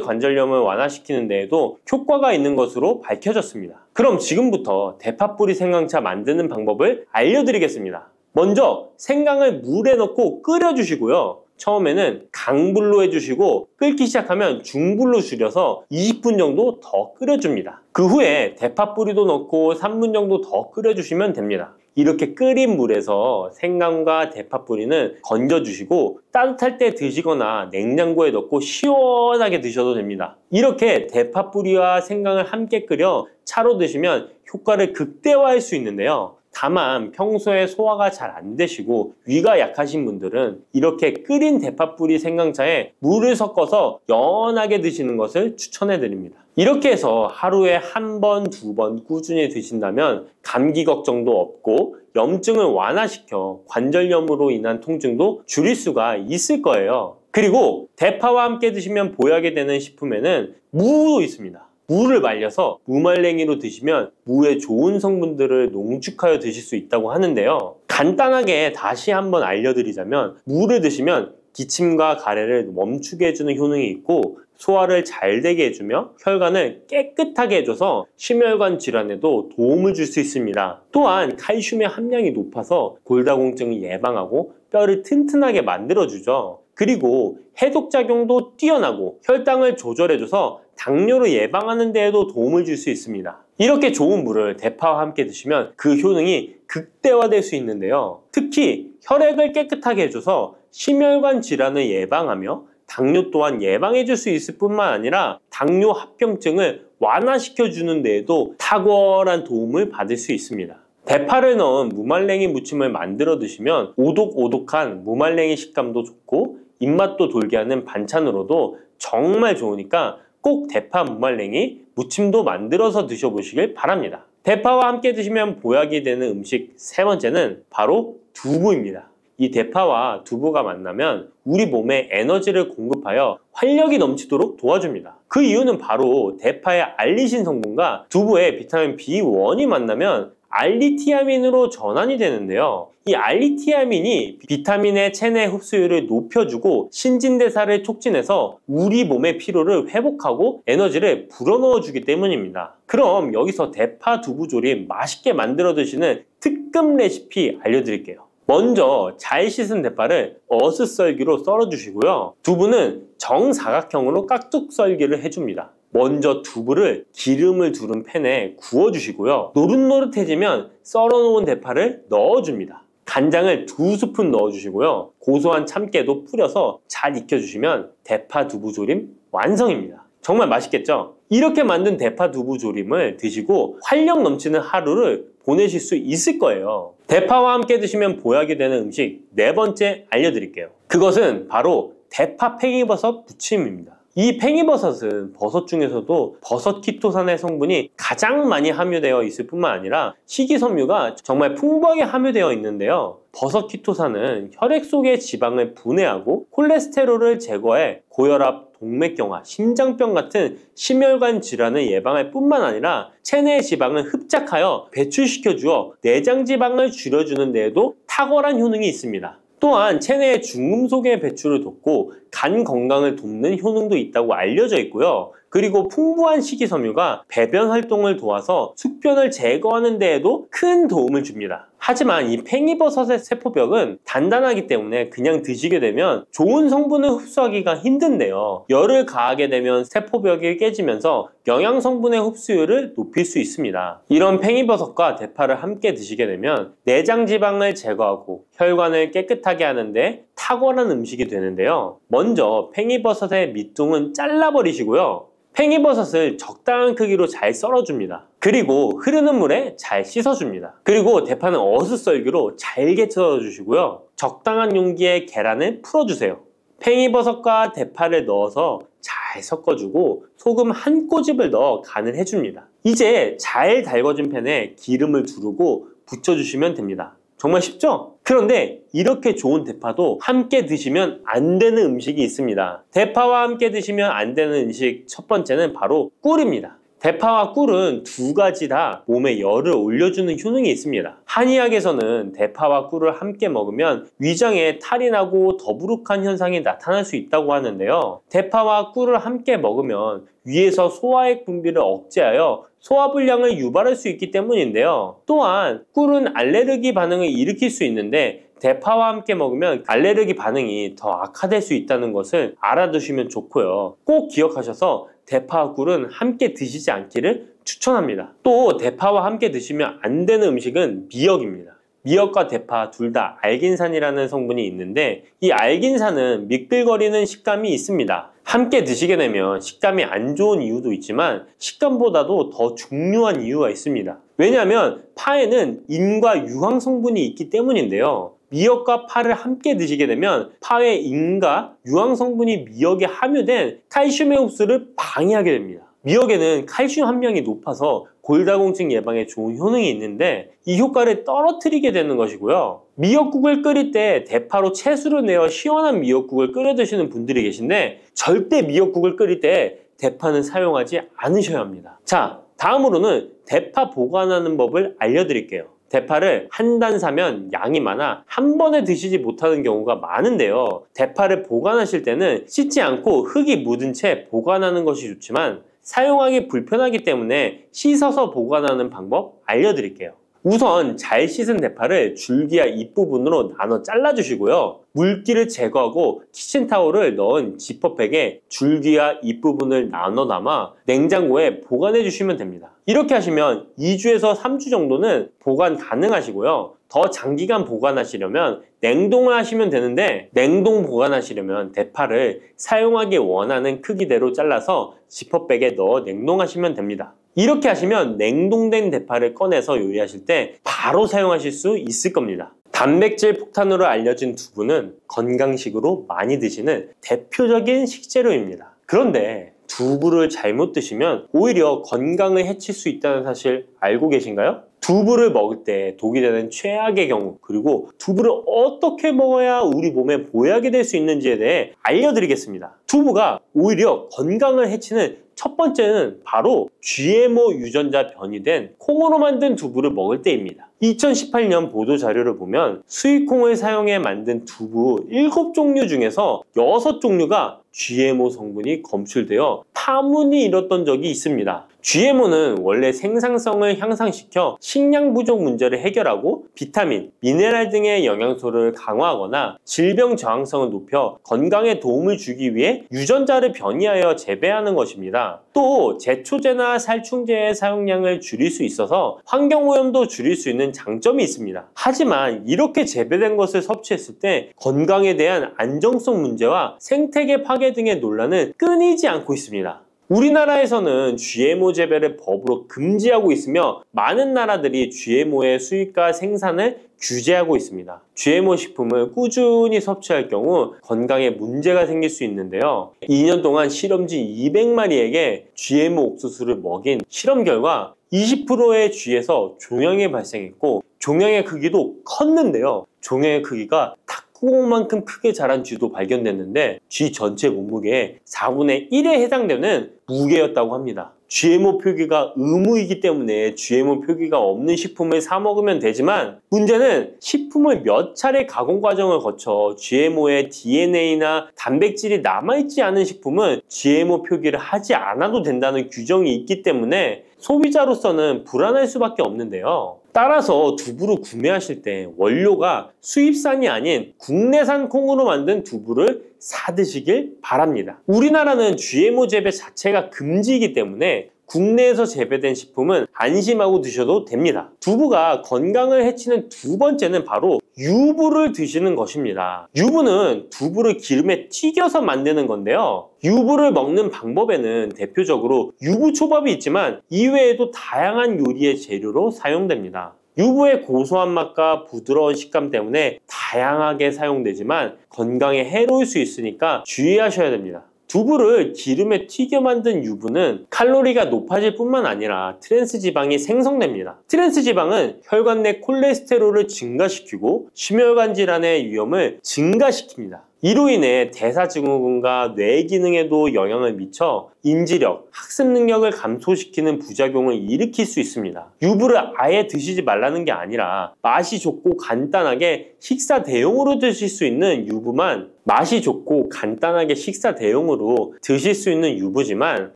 관절염을 완화시키는 데에도 효과가 있는 것으로 밝혀졌습니다. 그럼 지금부터 대파 뿌리 생강차 만드는 방법을 알려드리겠습니다. 먼저 생강을 물에 넣고 끓여주시고요. 처음에는 강불로 해주시고 끓기 시작하면 중불로 줄여서 20분 정도 더 끓여줍니다. 그 후에 대파 뿌리도 넣고 3분 정도 더 끓여주시면 됩니다. 이렇게 끓인 물에서 생강과 대파 뿌리는 건져주시고 따뜻할 때 드시거나 냉장고에 넣고 시원하게 드셔도 됩니다. 이렇게 대파 뿌리와 생강을 함께 끓여 차로 드시면 효과를 극대화할 수 있는데요. 다만 평소에 소화가 잘 안 되시고 위가 약하신 분들은 이렇게 끓인 대파 뿌리 생강차에 물을 섞어서 연하게 드시는 것을 추천해 드립니다. 이렇게 해서 하루에 한 번, 두 번 꾸준히 드신다면 감기 걱정도 없고 염증을 완화시켜 관절염으로 인한 통증도 줄일 수가 있을 거예요. 그리고 대파와 함께 드시면 보약이 되는 식품에는 무도 있습니다. 무를 말려서 무말랭이로 드시면 무의 좋은 성분들을 농축하여 드실 수 있다고 하는데요. 간단하게 다시 한번 알려드리자면 무를 드시면 기침과 가래를 멈추게 해주는 효능이 있고 소화를 잘 되게 해주며 혈관을 깨끗하게 해줘서 심혈관 질환에도 도움을 줄 수 있습니다. 또한 칼슘의 함량이 높아서 골다공증을 예방하고 뼈를 튼튼하게 만들어주죠. 그리고 해독작용도 뛰어나고 혈당을 조절해줘서 당뇨를 예방하는 데에도 도움을 줄 수 있습니다. 이렇게 좋은 물을 대파와 함께 드시면 그 효능이 극대화될 수 있는데요. 특히 혈액을 깨끗하게 해줘서 심혈관 질환을 예방하며 당뇨 또한 예방해 줄 수 있을 뿐만 아니라 당뇨 합병증을 완화시켜 주는 데에도 탁월한 도움을 받을 수 있습니다. 대파를 넣은 무말랭이 무침을 만들어 드시면 오독오독한 무말랭이 식감도 좋고 입맛도 돌게 하는 반찬으로도 정말 좋으니까 꼭 대파 무말랭이 무침도 만들어서 드셔보시길 바랍니다. 대파와 함께 드시면 보약이 되는 음식 세 번째는 바로 두부입니다. 이 대파와 두부가 만나면 우리 몸에 에너지를 공급하여 활력이 넘치도록 도와줍니다. 그 이유는 바로 대파의 알리신 성분과 두부의 비타민 B1이 만나면 알리티아민으로 전환이 되는데요. 이 알리티아민이 비타민의 체내 흡수율을 높여주고 신진대사를 촉진해서 우리 몸의 피로를 회복하고 에너지를 불어넣어 주기 때문입니다. 그럼 여기서 대파 두부조림 맛있게 만들어 드시는 특급 레시피 알려드릴게요. 먼저 잘 씻은 대파를 어슷썰기로 썰어 주시고요. 두부는 정사각형으로 깍둑 썰기를 해줍니다. 먼저 두부를 기름을 두른 팬에 구워주시고요. 노릇노릇해지면 썰어놓은 대파를 넣어줍니다. 간장을 2스푼 넣어주시고요. 고소한 참깨도 뿌려서 잘 익혀주시면 대파 두부조림 완성입니다. 정말 맛있겠죠? 이렇게 만든 대파 두부조림을 드시고 활력 넘치는 하루를 보내실 수 있을 거예요. 대파와 함께 드시면 보약이 되는 음식 네 번째 알려드릴게요. 그것은 바로 대파 팽이버섯 무침입니다. 이 팽이버섯은 버섯 중에서도 버섯 키토산의 성분이 가장 많이 함유되어 있을 뿐만 아니라 식이섬유가 정말 풍부하게 함유되어 있는데요. 버섯 키토산은 혈액 속의 지방을 분해하고 콜레스테롤을 제거해 고혈압, 동맥경화, 심장병 같은 심혈관 질환을 예방할 뿐만 아니라 체내의 지방을 흡착하여 배출시켜 주어 내장 지방을 줄여주는 데에도 탁월한 효능이 있습니다. 또한 체내의 중금속의 배출을 돕고 간 건강을 돕는 효능도 있다고 알려져 있고요. 그리고 풍부한 식이섬유가 배변 활동을 도와서 숙변을 제거하는 데에도 큰 도움을 줍니다. 하지만 이 팽이버섯의 세포벽은 단단하기 때문에 그냥 드시게 되면 좋은 성분을 흡수하기가 힘든데요. 열을 가하게 되면 세포벽이 깨지면서 영양 성분의 흡수율을 높일 수 있습니다. 이런 팽이버섯과 대파를 함께 드시게 되면 내장 지방을 제거하고 혈관을 깨끗하게 하는데 탁월한 음식이 되는데요. 먼저 팽이버섯의 밑둥은 잘라버리시고요. 팽이버섯을 적당한 크기로 잘 썰어줍니다. 그리고 흐르는 물에 잘 씻어줍니다. 그리고 대파는 어슷썰기로 잘게 썰어주시고요. 적당한 용기에 계란을 풀어주세요. 팽이버섯과 대파를 넣어서 잘 섞어주고 소금 한 꼬집을 넣어 간을 해줍니다. 이제 잘 달궈진 팬에 기름을 두르고 부쳐주시면 됩니다. 정말 쉽죠? 그런데 이렇게 좋은 대파도 함께 드시면 안 되는 음식이 있습니다. 대파와 함께 드시면 안 되는 음식 첫 번째는 바로 꿀입니다. 대파와 꿀은 두 가지 다 몸에 열을 올려주는 효능이 있습니다. 한의학에서는 대파와 꿀을 함께 먹으면 위장에 탈이 나고 더부룩한 현상이 나타날 수 있다고 하는데요. 대파와 꿀을 함께 먹으면 위에서 소화액 분비를 억제하여 소화불량을 유발할 수 있기 때문인데요. 또한 꿀은 알레르기 반응을 일으킬 수 있는데 대파와 함께 먹으면 알레르기 반응이 더 악화될 수 있다는 것을 알아두시면 좋고요. 꼭 기억하셔서 대파와 꿀은 함께 드시지 않기를 추천합니다. 또 대파와 함께 드시면 안 되는 음식은 미역입니다. 미역과 대파 둘 다 알긴산이라는 성분이 있는데 이 알긴산은 미끌거리는 식감이 있습니다. 함께 드시게 되면 식감이 안 좋은 이유도 있지만 식감보다도 더 중요한 이유가 있습니다. 왜냐하면 파에는 인과 유황 성분이 있기 때문인데요. 미역과 파를 함께 드시게 되면 파의 인과 유황 성분이 미역에 함유된 칼슘의 흡수를 방해하게 됩니다. 미역에는 칼슘 함량이 높아서 골다공증 예방에 좋은 효능이 있는데 이 효과를 떨어뜨리게 되는 것이고요. 미역국을 끓일 때 대파로 채수를 내어 시원한 미역국을 끓여 드시는 분들이 계신데 절대 미역국을 끓일 때 대파는 사용하지 않으셔야 합니다. 자, 다음으로는 대파 보관하는 법을 알려드릴게요. 대파를 한 단 사면 양이 많아 한 번에 드시지 못하는 경우가 많은데요. 대파를 보관하실 때는 씻지 않고 흙이 묻은 채 보관하는 것이 좋지만 사용하기 불편하기 때문에 씻어서 보관하는 방법 알려드릴게요. 우선 잘 씻은 대파를 줄기와 잎부분으로 나눠 잘라주시고요. 물기를 제거하고 키친타올을 넣은 지퍼백에 줄기와 잎부분을 나눠 담아 냉장고에 보관해 주시면 됩니다. 이렇게 하시면 2주에서 3주 정도는 보관 가능하시고요. 더 장기간 보관하시려면 냉동을 하시면 되는데 냉동 보관하시려면 대파를 사용하기 원하는 크기대로 잘라서 지퍼백에 넣어 냉동하시면 됩니다. 이렇게 하시면 냉동된 대파를 꺼내서 요리하실 때 바로 사용하실 수 있을 겁니다. 단백질 폭탄으로 알려진 두부는 건강식으로 많이 드시는 대표적인 식재료입니다. 그런데 두부를 잘못 드시면 오히려 건강을 해칠 수 있다는 사실 알고 계신가요? 두부를 먹을 때 독이 되는 최악의 경우, 그리고 두부를 어떻게 먹어야 우리 몸에 보약이 될 수 있는지에 대해 알려드리겠습니다. 두부가 오히려 건강을 해치는 첫 번째는 바로 GMO 유전자 변이된 콩으로 만든 두부를 먹을 때입니다. 2018년 보도자료를 보면 수입콩을 사용해 만든 두부 7종류 중에서 6종류가 GMO 성분이 검출되어 파문이 일었던 적이 있습니다. GMO는 원래 생산성을 향상시켜 식량 부족 문제를 해결하고 비타민, 미네랄 등의 영양소를 강화하거나 질병 저항성을 높여 건강에 도움을 주기 위해 유전자를 변이하여 재배하는 것입니다. 또 제초제나 살충제의 사용량을 줄일 수 있어서 환경오염도 줄일 수 있는 장점이 있습니다. 하지만 이렇게 재배된 것을 섭취했을 때 건강에 대한 안정성 문제와 생태계 파괴 등의 논란은 끊이지 않고 있습니다. 우리나라에서는 GMO 재배를 법으로 금지하고 있으며 많은 나라들이 GMO의 수입과 생산을 규제하고 있습니다. GMO 식품을 꾸준히 섭취할 경우 건강에 문제가 생길 수 있는데요. 2년 동안 실험지 200마리에게 GMO 옥수수를 먹인 실험 결과 20%의 쥐에서 종양이 발생했고 종양의 크기도 컸는데요. 종양의 크기가 탁구공만큼 크게 자란 쥐도 발견됐는데 쥐 전체 몸무게의 4분의 1에 해당되는 무게였다고 합니다. GMO 표기가 의무이기 때문에 GMO 표기가 없는 식품을 사 먹으면 되지만 문제는 식품을 몇 차례 가공 과정을 거쳐 GMO의 DNA나 단백질이 남아있지 않은 식품은 GMO 표기를 하지 않아도 된다는 규정이 있기 때문에 소비자로서는 불안할 수밖에 없는데요. 따라서 두부를 구매하실 때 원료가 수입산이 아닌 국내산 콩으로 만든 두부를 사 드시길 바랍니다. 우리나라는 GMO 재배 자체가 금지이기 때문에 국내에서 재배된 식품은 안심하고 드셔도 됩니다. 두부가 건강을 해치는 두 번째는 바로 유부를 드시는 것입니다. 유부는 두부를 기름에 튀겨서 만드는 건데요. 유부를 먹는 방법에는 대표적으로 유부초밥이 있지만 이외에도 다양한 요리의 재료로 사용됩니다. 유부의 고소한 맛과 부드러운 식감 때문에 다양하게 사용되지만 건강에 해로울 수 있으니까 주의하셔야 됩니다. 두부를 기름에 튀겨 만든 유부는 칼로리가 높아질 뿐만 아니라 트랜스 지방이 생성됩니다. 트랜스 지방은 혈관 내 콜레스테롤을 증가시키고 심혈관 질환의 위험을 증가시킵니다. 이로 인해 대사증후군과 뇌 기능에도 영향을 미쳐 인지력, 학습 능력을 감소시키는 부작용을 일으킬 수 있습니다. 유부를 아예 드시지 말라는 게 아니라 맛이 좋고 간단하게 식사 대용으로 드실 수 있는 유부만 맛이 좋고 간단하게 식사 대용으로 드실 수 있는 유부지만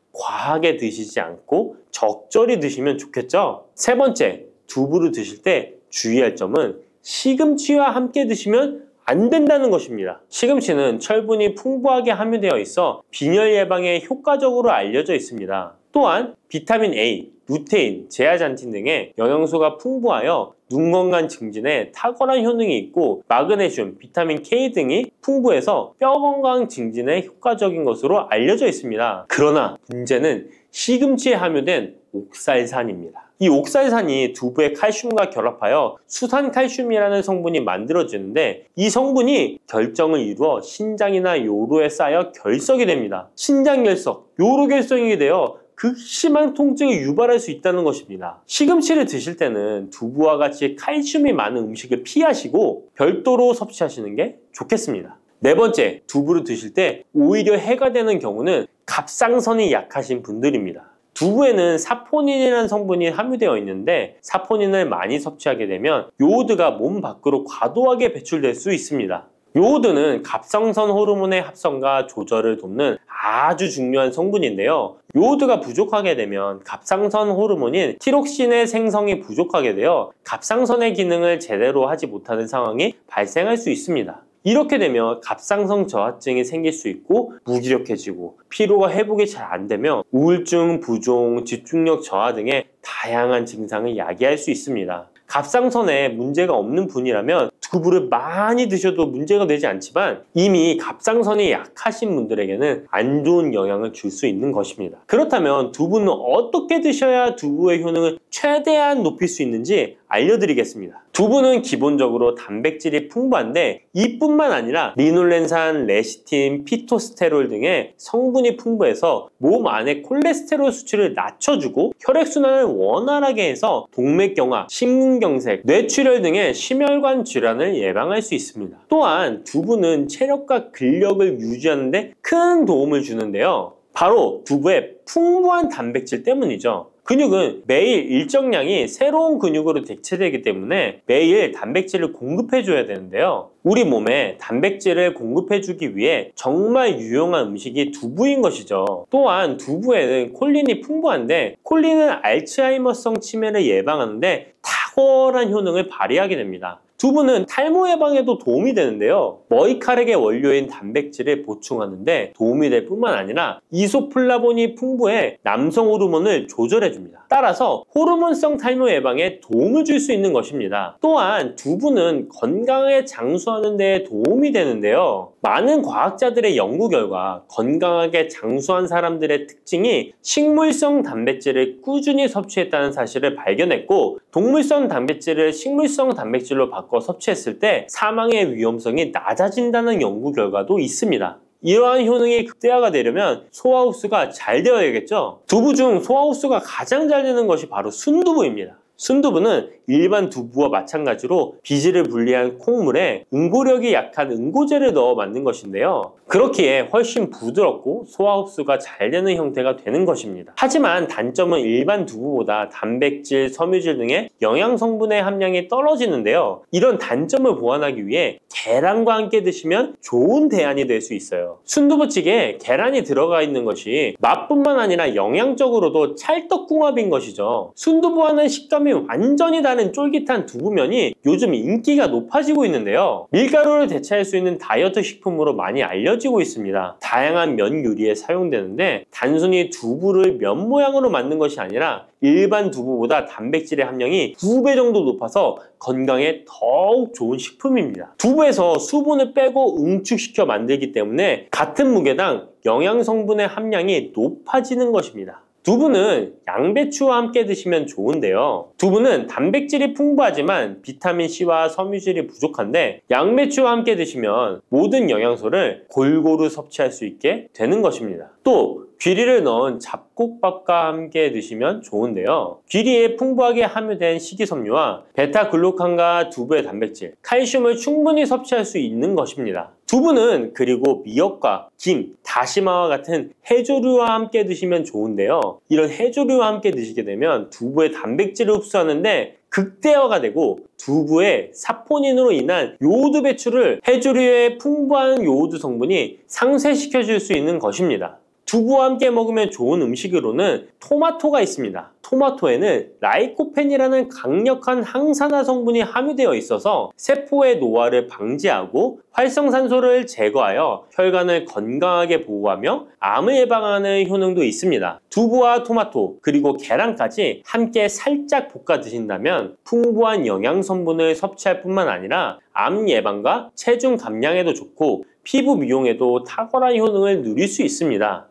과하게 드시지 않고 적절히 드시면 좋겠죠? 세 번째, 두부를 드실 때 주의할 점은 시금치와 함께 드시면 안 된다는 것입니다. 시금치는 철분이 풍부하게 함유되어 있어 빈혈 예방에 효과적으로 알려져 있습니다. 또한 비타민 A, 루테인, 제아잔틴 등의 영양소가 풍부하여 눈 건강 증진에 탁월한 효능이 있고 마그네슘, 비타민 K 등이 풍부해서 뼈 건강 증진에 효과적인 것으로 알려져 있습니다. 그러나 문제는 시금치에 함유된 옥살산입니다. 이 옥살산이 두부의 칼슘과 결합하여 수산칼슘이라는 성분이 만들어지는데 이 성분이 결정을 이루어 신장이나 요로에 쌓여 결석이 됩니다. 신장결석, 요로결석이 되어 극심한 통증을 유발할 수 있다는 것입니다. 시금치를 드실 때는 두부와 같이 칼슘이 많은 음식을 피하시고 별도로 섭취하시는 게 좋겠습니다. 네 번째, 두부를 드실 때 오히려 해가 되는 경우는 갑상선이 약하신 분들입니다. 두부에는 사포닌이라는 성분이 함유되어 있는데 사포닌을 많이 섭취하게 되면 요오드가 몸 밖으로 과도하게 배출될 수 있습니다. 요오드는 갑상선 호르몬의 합성과 조절을 돕는 아주 중요한 성분인데요. 요오드가 부족하게 되면 갑상선 호르몬인 티록신의 생성이 부족하게 되어 갑상선의 기능을 제대로 하지 못하는 상황이 발생할 수 있습니다. 이렇게 되면 갑상선 저하증이 생길 수 있고 무기력해지고 피로가 회복이 잘 안 되며 우울증, 부종, 집중력 저하 등의 다양한 증상을 야기할 수 있습니다. 갑상선에 문제가 없는 분이라면 두부를 많이 드셔도 문제가 되지 않지만 이미 갑상선이 약하신 분들에게는 안 좋은 영향을 줄 수 있는 것입니다. 그렇다면 두부는 어떻게 드셔야 두부의 효능을 최대한 높일 수 있는지 알려드리겠습니다. 두부는 기본적으로 단백질이 풍부한데 이뿐만 아니라 리놀렌산, 레시틴, 피토스테롤 등의 성분이 풍부해서 몸 안에 콜레스테롤 수치를 낮춰주고 혈액순환을 원활하게 해서 동맥경화, 심근경색, 뇌출혈 등의 심혈관 질환을 예방할 수 있습니다. 또한 두부는 체력과 근력을 유지하는 데 큰 도움을 주는데요. 바로 두부의 풍부한 단백질 때문이죠. 근육은 매일 일정량이 새로운 근육으로 대체되기 때문에 매일 단백질을 공급해줘야 되는데요. 우리 몸에 단백질을 공급해주기 위해 정말 유용한 음식이 두부인 것이죠. 또한 두부에는 콜린이 풍부한데 콜린은 알츠하이머성 치매를 예방하는데 탁월한 효능을 발휘하게 됩니다. 두부는 탈모 예방에도 도움이 되는데요. 머리카락의 원료인 단백질을 보충하는데 도움이 될 뿐만 아니라 이소플라본이 풍부해 남성 호르몬을 조절해줍니다. 따라서 호르몬성 탈모 예방에 도움을 줄 수 있는 것입니다. 또한 두부는 건강하게 장수하는 데 도움이 되는데요. 많은 과학자들의 연구 결과 건강하게 장수한 사람들의 특징이 식물성 단백질을 꾸준히 섭취했다는 사실을 발견했고, 동물성 단백질을 식물성 단백질로 바꿔 섭취했을 때 사망의 위험성이 낮아진다는 연구 결과도 있습니다. 이러한 효능이 극대화가 되려면 소화 흡수가 잘 되어야겠죠. 두부 중 소화 흡수가 가장 잘 되는 것이 바로 순두부입니다. 순두부는 일반 두부와 마찬가지로 비질을 분리한 콩물에 응고력이 약한 응고제를 넣어 만든 것인데요. 그렇기에 훨씬 부드럽고 소화 흡수가 잘 되는 형태가 되는 것입니다. 하지만 단점은 일반 두부보다 단백질, 섬유질 등의 영양 성분의 함량이 떨어지는데요. 이런 단점을 보완하기 위해 계란과 함께 드시면 좋은 대안이 될 수 있어요. 순두부찌개에 계란이 들어가 있는 것이 맛뿐만 아니라 영양적으로도 찰떡궁합인 것이죠. 순두부와는 식감이 완전히 다른 쫄깃한 두부면이 요즘 인기가 높아지고 있는데요. 밀가루를 대체할 수 있는 다이어트 식품으로 많이 알려지고 있습니다. 다양한 면 요리에 사용되는데 단순히 두부를 면 모양으로 만든 것이 아니라 일반 두부보다 단백질의 함량이 2배 정도 높아서 건강에 더욱 좋은 식품입니다. 두부에서 수분을 빼고 응축시켜 만들기 때문에 같은 무게당 영양 성분의 함량이 높아지는 것입니다. 두부는 양배추와 함께 드시면 좋은데요. 두부는 단백질이 풍부하지만 비타민C와 섬유질이 부족한데 양배추와 함께 드시면 모든 영양소를 골고루 섭취할 수 있게 되는 것입니다. 또 귀리를 넣은 잡곡밥과 함께 드시면 좋은데요. 귀리에 풍부하게 함유된 식이섬유와 베타글루칸과 두부의 단백질, 칼슘을 충분히 섭취할 수 있는 것입니다. 두부는 그리고 미역과 김, 다시마와 같은 해조류와 함께 드시면 좋은데요. 이런 해조류와 함께 드시게 되면 두부의 단백질을 흡수하는데 극대화가 되고 두부의 사포닌으로 인한 요오드 배출을 해조류의 풍부한 요오드 성분이 상쇄시켜 줄 수 있는 것입니다. 두부와 함께 먹으면 좋은 음식으로는 토마토가 있습니다. 토마토에는 라이코펜이라는 강력한 항산화 성분이 함유되어 있어서 세포의 노화를 방지하고 활성산소를 제거하여 혈관을 건강하게 보호하며 암을 예방하는 효능도 있습니다. 두부와 토마토 그리고 계란까지 함께 살짝 볶아 드신다면 풍부한 영양 성분을 섭취할 뿐만 아니라 암 예방과 체중 감량에도 좋고 피부 미용에도 탁월한 효능을 누릴 수 있습니다.